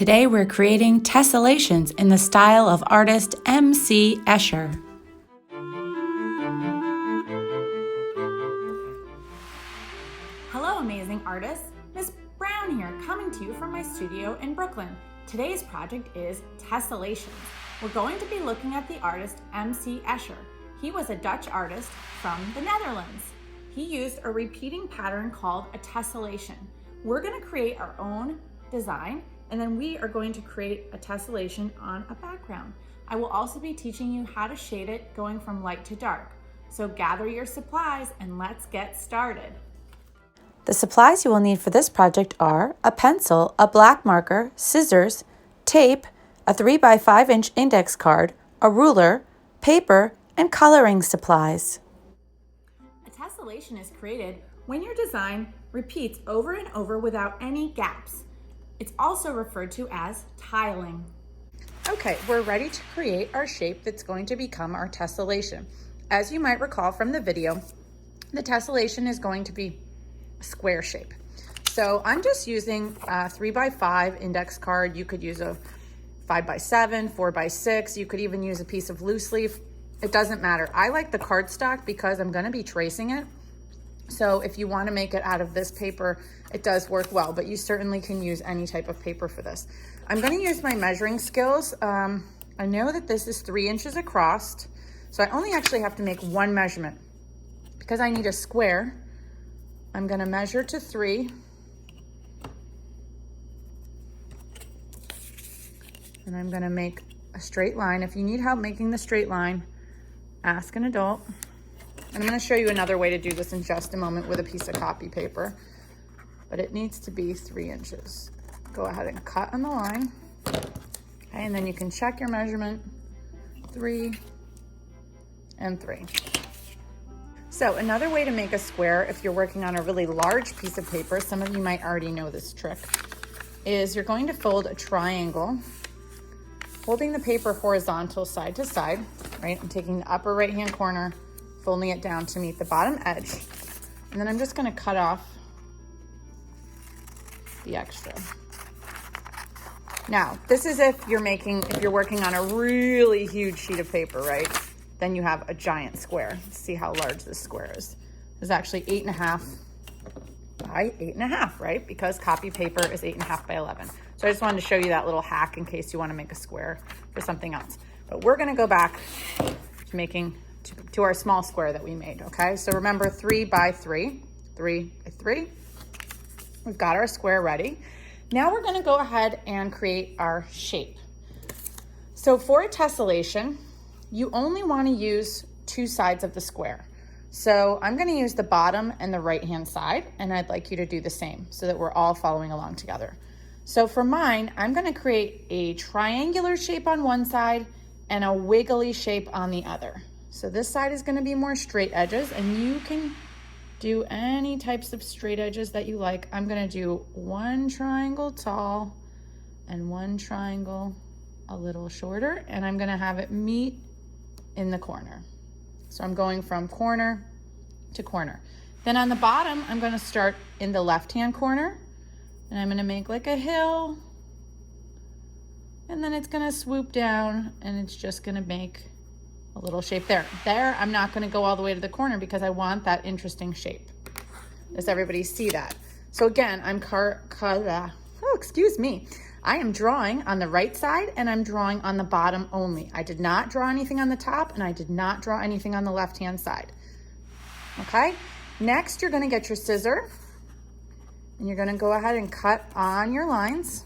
Today we're creating tessellations in the style of artist MC Escher. Hello amazing artists, Miss Brown here, coming to you from my studio in Brooklyn. Today's project is Tessellations. We're going to be looking at the artist MC Escher. He was a Dutch artist from the Netherlands. He used a repeating pattern called a tessellation. We're going to create our own design, and then we are going to create a tessellation on a background. I will also be teaching you how to shade it going from light to dark. So gather your supplies and let's get started. The supplies you will need for this project are a pencil, a black marker, scissors, tape, a 3x5 inch index card, a ruler, paper, and coloring supplies. A tessellation is created when your design repeats over and over without any gaps. It's also referred to as tiling. Okay, we're ready to create our shape that's going to become our tessellation. As you might recall from the video, the tessellation is going to be a square shape. So I'm just using a 3x5 index card. You could use a 5x7, 4x6. You could even use a piece of loose leaf. It doesn't matter. I like the cardstock because I'm going to be tracing it. So if you want to make it out of this paper, it does work well, but you certainly can use any type of paper for this. I'm going to use my measuring skills. I know that this is 3 inches across, so I only actually have to make one measurement. Because I need a square, I'm going to measure to 3. And I'm going to make a straight line. If you need help making the straight line, ask an adult. And I'm going to show you another way to do this in just a moment with a piece of copy paper, but it needs to be 3 inches. Go ahead and cut on the line. Okay, and then you can check your measurement, 3 and 3. So another way to make a square, if you're working on a really large piece of paper, some of you might already know this trick, is you're going to fold a triangle, holding the paper horizontal side to side, right? I'm taking the upper right-hand corner, folding it down to meet the bottom edge. And then I'm just going to cut off the extra. Now, this is if you're working on a really huge sheet of paper, right? Then you have a giant square. Let's see how large this square is. It's actually 8.5 by 8.5, right? Because copy paper is 8.5 by 11. So I just wanted to show you that little hack in case you want to make a square for something else. But we're going to go back to making to our small square that we made, okay? So remember 3 by 3, 3 by 3. We've got our square ready. Now we're gonna go ahead and create our shape. So for a tessellation, you only wanna use 2 sides of the square. So I'm gonna use the bottom and the right-hand side, and I'd like you to do the same so that we're all following along together. So for mine, I'm gonna create a triangular shape on one side and a wiggly shape on the other. So this side is going to be more straight edges, and you can do any types of straight edges that you like. I'm going to do 1 triangle tall and 1 triangle a little shorter, and I'm going to have it meet in the corner. So I'm going from corner to corner. Then on the bottom, I'm going to start in the left-hand corner, and I'm going to make like a hill, and then it's going to swoop down, and it's just going to make a little shape there. There, I'm not going to go all the way to the corner because I want that interesting shape. Does everybody see that? So again, I am drawing on the right side and I'm drawing on the bottom only. I did not draw anything on the top and I did not draw anything on the left-hand side. Okay? Next, you're going to get your scissor and you're going to go ahead and cut on your lines.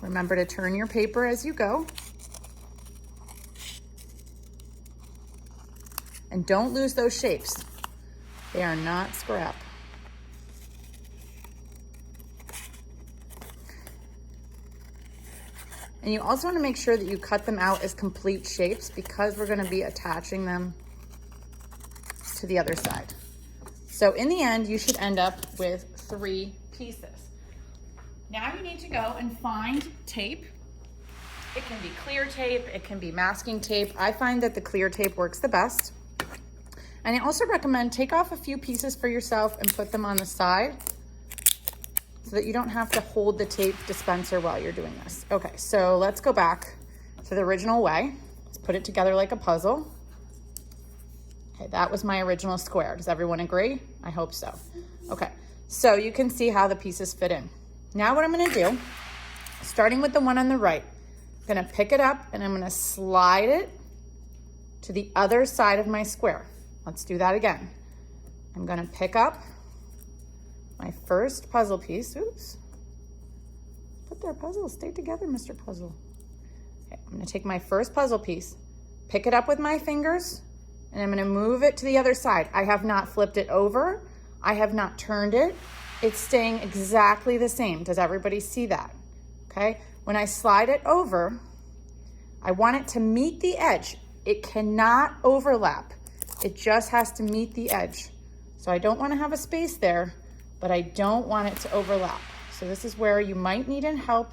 Remember to turn your paper as you go. And don't lose those shapes. They are not scrap. And you also want to make sure that you cut them out as complete shapes because we're going to be attaching them to the other side. So in the end, you should end up with 3 pieces. Now you need to go and find tape. It can be clear tape, it can be masking tape. I find that the clear tape works the best. And I also recommend take off a few pieces for yourself and put them on the side so that you don't have to hold the tape dispenser while you're doing this. Okay, so let's go back to the original way. Let's put it together like a puzzle. Okay, that was my original square. Does everyone agree? I hope so. Okay, so you can see how the pieces fit in. Now what I'm gonna do, starting with the one on the right, I'm gonna pick it up and I'm gonna slide it to the other side of my square. Let's do that again. I'm gonna pick up my first puzzle piece. Oops. Put their puzzles, stay together, Mr. Puzzle. Okay, I'm gonna take my first puzzle piece, pick it up with my fingers, and I'm gonna move it to the other side. I have not flipped it over. I have not turned it. It's staying exactly the same. Does everybody see that? Okay, when I slide it over, I want it to meet the edge. It cannot overlap. It just has to meet the edge. So I don't wanna have a space there, but I don't want it to overlap. So this is where you might need help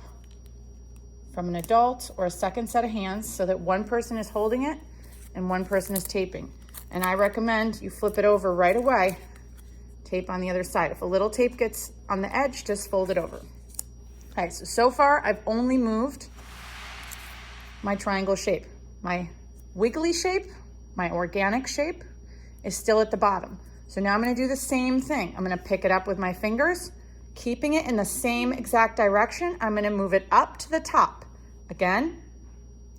from an adult or a second set of hands so that one person is holding it and one person is taping. And I recommend you flip it over right away, tape on the other side. If a little tape gets on the edge, just fold it over. Okay, so far I've only moved my triangle shape. My wiggly shape, my organic shape is still at the bottom. So now I'm gonna do the same thing. I'm gonna pick it up with my fingers, keeping it in the same exact direction. I'm gonna move it up to the top. Again,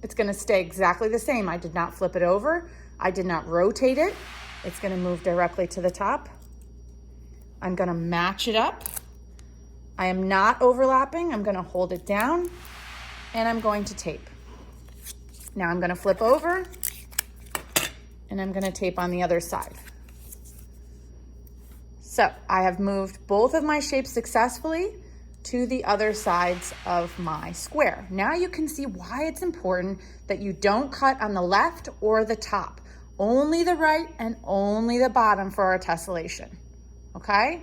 it's gonna stay exactly the same. I did not flip it over. I did not rotate it. It's gonna move directly to the top. I'm gonna match it up. I am not overlapping. I'm gonna hold it down and I'm going to tape. Now I'm gonna flip over and I'm gonna tape on the other side. So I have moved both of my shapes successfully to the other sides of my square. Now you can see why it's important that you don't cut on the left or the top, only the right and only the bottom for our tessellation, okay?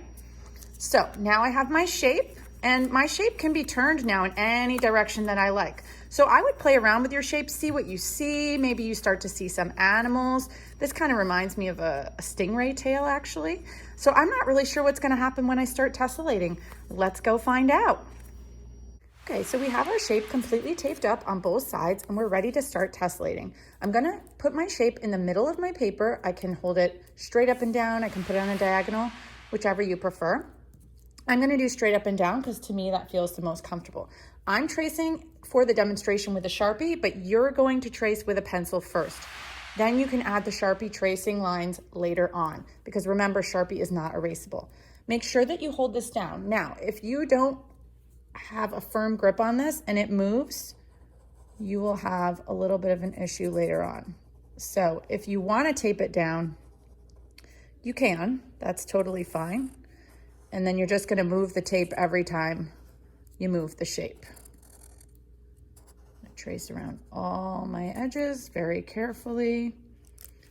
So now I have my shape, and my shape can be turned now in any direction that I like. So I would play around with your shape, see what you see. Maybe you start to see some animals. This kind of reminds me of a stingray tail, actually. So I'm not really sure what's gonna happen when I start tessellating. Let's go find out. Okay, so we have our shape completely taped up on both sides and we're ready to start tessellating. I'm gonna put my shape in the middle of my paper. I can hold it straight up and down. I can put it on a diagonal, whichever you prefer. I'm gonna do straight up and down because to me that feels the most comfortable. I'm tracing for the demonstration with a Sharpie, but you're going to trace with a pencil first. Then you can add the Sharpie tracing lines later on because remember, Sharpie is not erasable. Make sure that you hold this down. Now, if you don't have a firm grip on this and it moves, you will have a little bit of an issue later on. So if you wanna tape it down, you can, that's totally fine. And then you're just gonna move the tape every time you move the shape. I trace around all my edges very carefully.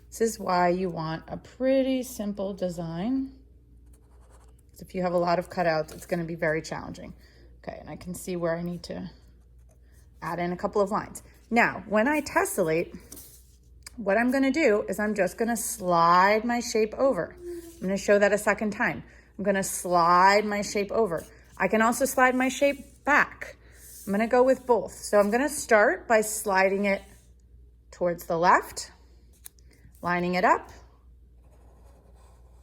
This is why you want a pretty simple design. If you have a lot of cutouts, it's gonna be very challenging. Okay, and I can see where I need to add in a couple of lines. Now, when I tessellate, what I'm gonna do is I'm just gonna slide my shape over. I'm gonna show that a second time. I'm gonna slide my shape over. I can also slide my shape back. I'm gonna go with both. So I'm gonna start by sliding it towards the left, lining it up,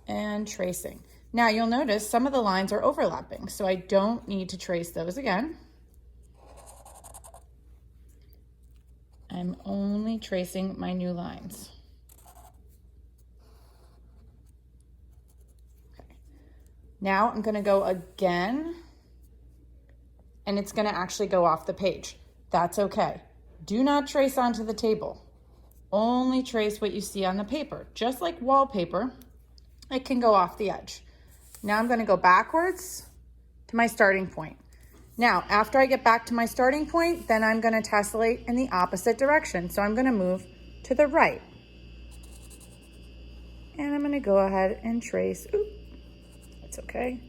and tracing. Now you'll notice some of the lines are overlapping, so I don't need to trace those again. I'm only tracing my new lines. Now I'm gonna go again, and it's gonna actually go off the page. That's okay. Do not trace onto the table. Only trace what you see on the paper. Just like wallpaper, it can go off the edge. Now I'm gonna go backwards to my starting point. Now, after I get back to my starting point, then I'm gonna tessellate in the opposite direction. So I'm gonna move to the right. And I'm gonna go ahead and trace, oop, that's okay.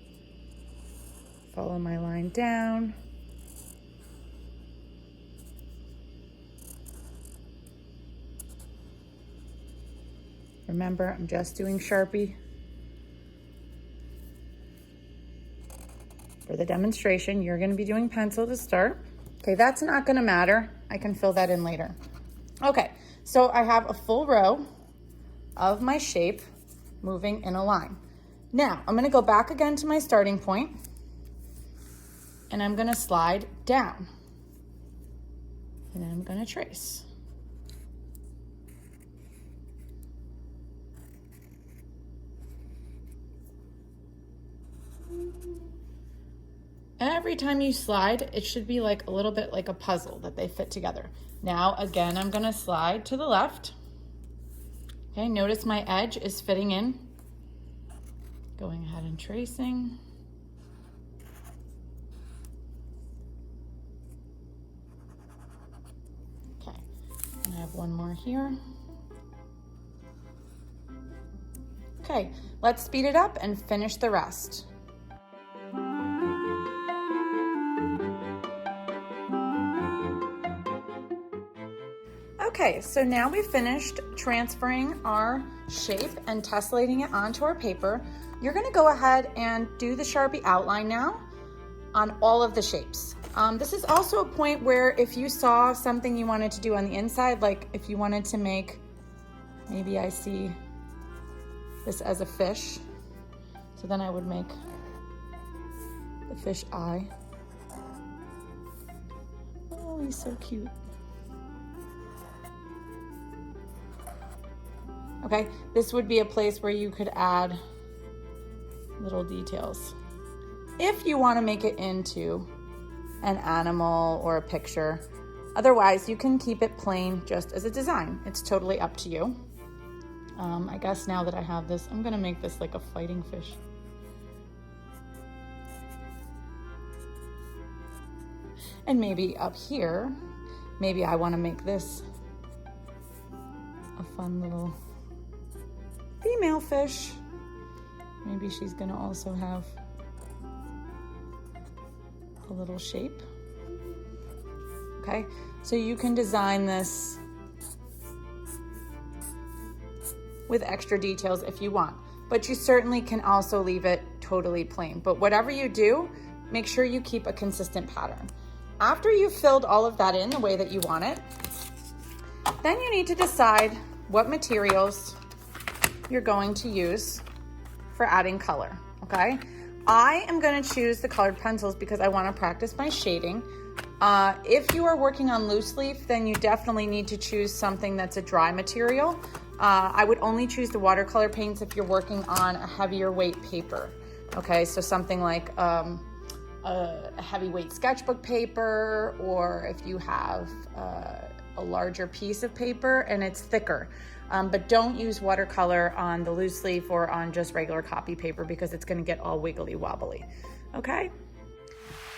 Follow my line down. Remember, I'm just doing Sharpie for the demonstration. You're gonna be doing pencil to start. Okay, that's not gonna matter. I can fill that in later. Okay, so I have a full row of my shape moving in a line. Now, I'm gonna go back again to my starting point and I'm gonna slide down. And then I'm gonna trace. Every time you slide, it should be like a little bit like a puzzle that they fit together. Now, again, I'm gonna slide to the left. Okay, notice my edge is fitting in. Going ahead and tracing. Okay, and I have one more here. Okay, let's speed it up and finish the rest. Okay, so now we've finished transferring our shape and tessellating it onto our paper. You're gonna go ahead and do the Sharpie outline now on all of the shapes. This is also a point where if you saw something you wanted to do on the inside, like if you wanted to make, maybe I see this as a fish, so then I would make the fish eye. Oh, he's so cute. Okay, this would be a place where you could add little details. If you want to make it into an animal or a picture, otherwise you can keep it plain just as a design. It's totally up to you. I guess now that I have this, I'm gonna make this like a fighting fish. And maybe up here, maybe I want to make this a fun little female fish. Maybe she's gonna also have a little shape. Okay, so you can design this with extra details if you want, but you certainly can also leave it totally plain. But whatever you do, make sure you keep a consistent pattern. After you've filled all of that in the way that you want it, then you need to decide what materials you're going to use for adding color, okay? I am gonna choose the colored pencils because I wanna practice my shading. If you are working on loose leaf, then you definitely need to choose something that's a dry material. I would only choose the watercolor paints if you're working on a heavier weight paper, okay? So something like a heavyweight sketchbook paper, or if you have a larger piece of paper and it's thicker. But don't use watercolor on the loose leaf or on just regular copy paper because it's gonna get all wiggly wobbly, okay?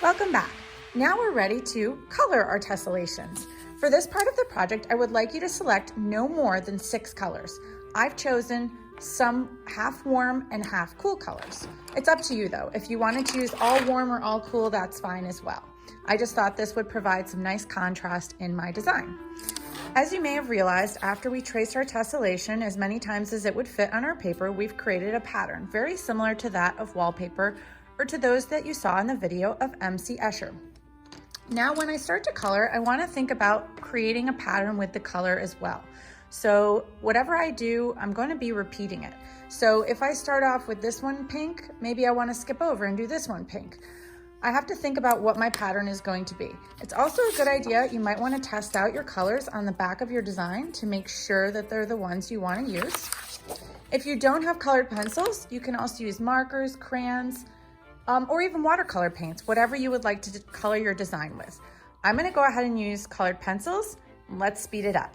Welcome back. Now we're ready to color our tessellations. For this part of the project, I would like you to select no more than 6 colors. I've chosen some half warm and half cool colors. It's up to you though. If you wanted to use all warm or all cool, that's fine as well. I just thought this would provide some nice contrast in my design. As you may have realized, after we traced our tessellation as many times as it would fit on our paper, we've created a pattern very similar to that of wallpaper or to those that you saw in the video of MC Escher. Now, when I start to color, I want to think about creating a pattern with the color as well. So whatever I do, I'm going to be repeating it. So if I start off with this one pink, maybe I want to skip over and do this one pink. I have to think about what my pattern is going to be. It's also a good idea, you might want to test out your colors on the back of your design to make sure that they're the ones you want to use. If you don't have colored pencils, you can also use markers, crayons, or even watercolor paints, whatever you would like to color your design with. I'm going to go ahead and use colored pencils. Let's speed it up.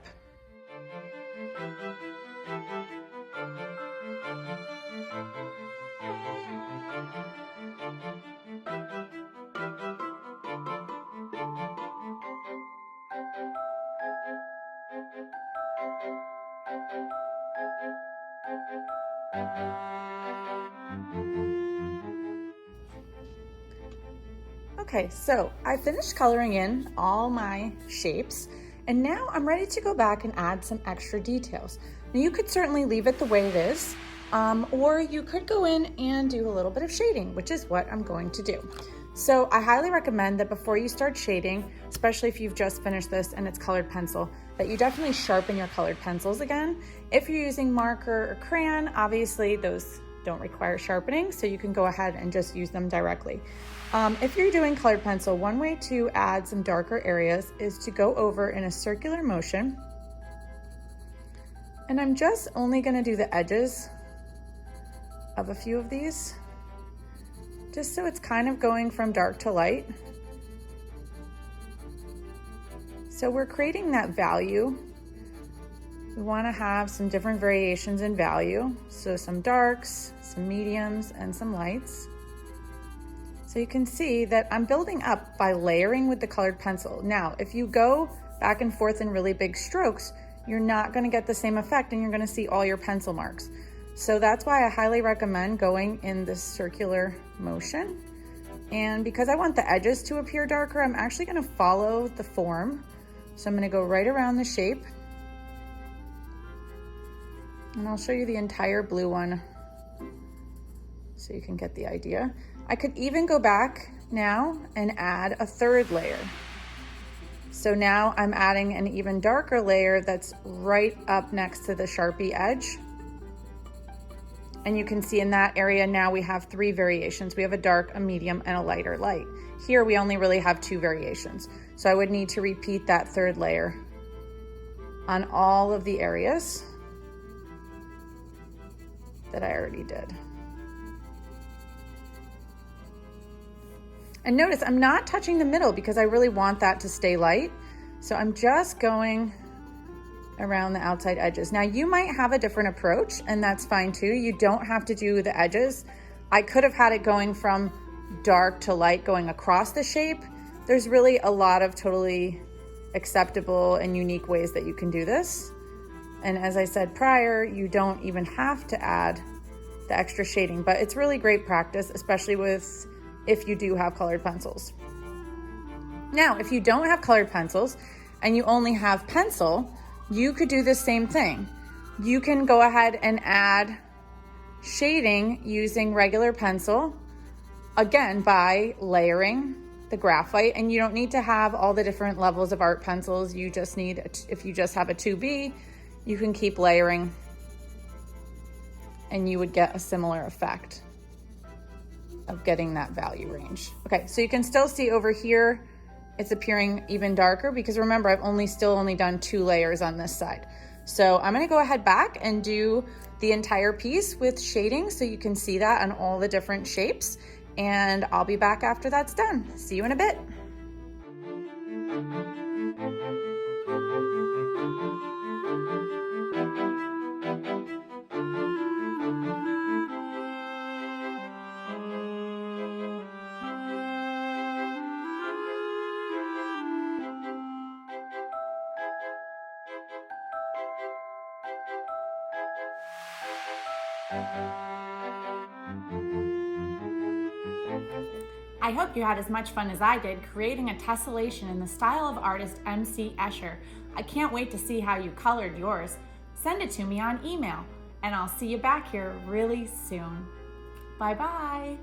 Okay, so I finished coloring in all my shapes, and now I'm ready to go back and add some extra details. Now you could certainly leave it the way it is, or you could go in and do a little bit of shading, which is what I'm going to do. So I highly recommend that before you start shading, especially if you've just finished this and it's colored pencil, that you definitely sharpen your colored pencils again. If you're using marker or crayon, obviously those don't require sharpening, so you can go ahead and just use them directly. If you're doing colored pencil, one way to add some darker areas is to go over in a circular motion. And I'm just only gonna do the edges of a few of these, just so it's kind of going from dark to light. So we're creating that value. We wanna have some different variations in value. So some darks, some mediums, and some lights. So you can see that I'm building up by layering with the colored pencil. Now, if you go back and forth in really big strokes, you're not gonna get the same effect and you're gonna see all your pencil marks. So that's why I highly recommend going in this circular motion. And because I want the edges to appear darker, I'm actually gonna follow the form. So I'm gonna go right around the shape. And I'll show you the entire blue one so you can get the idea. I could even go back now and add a third layer. So now I'm adding an even darker layer that's right up next to the Sharpie edge. And you can see in that area now we have 3 variations. We have a dark, a medium, and a lighter light. Here we only really have 2 variations. So I would need to repeat that third layer on all of the areas that I already did. And notice I'm not touching the middle because I really want that to stay light. So I'm just going around the outside edges. Now you might have a different approach and that's fine too. You don't have to do the edges. I could have had it going from dark to light going across the shape. There's really a lot of totally acceptable and unique ways that you can do this. And as I said prior, you don't even have to add the extra shading, but it's really great practice, especially if you do have colored pencils. Now, if you don't have colored pencils and you only have pencil, you could do the same thing. You can go ahead and add shading using regular pencil, again, by layering the graphite, and you don't need to have all the different levels of art pencils. You just need, if you just have a 2B, you can keep layering and you would get a similar effect of getting that value range. Okay, so you can still see over here, it's appearing even darker because remember, I've still only done 2 layers on this side. So I'm gonna go ahead back and do the entire piece with shading so you can see that on all the different shapes. And I'll be back after that's done. See you in a bit. I hope you had as much fun as I did creating a tessellation in the style of artist MC Escher. I can't wait to see how you colored yours. Send it to me on email, and I'll see you back here really soon. Bye-bye.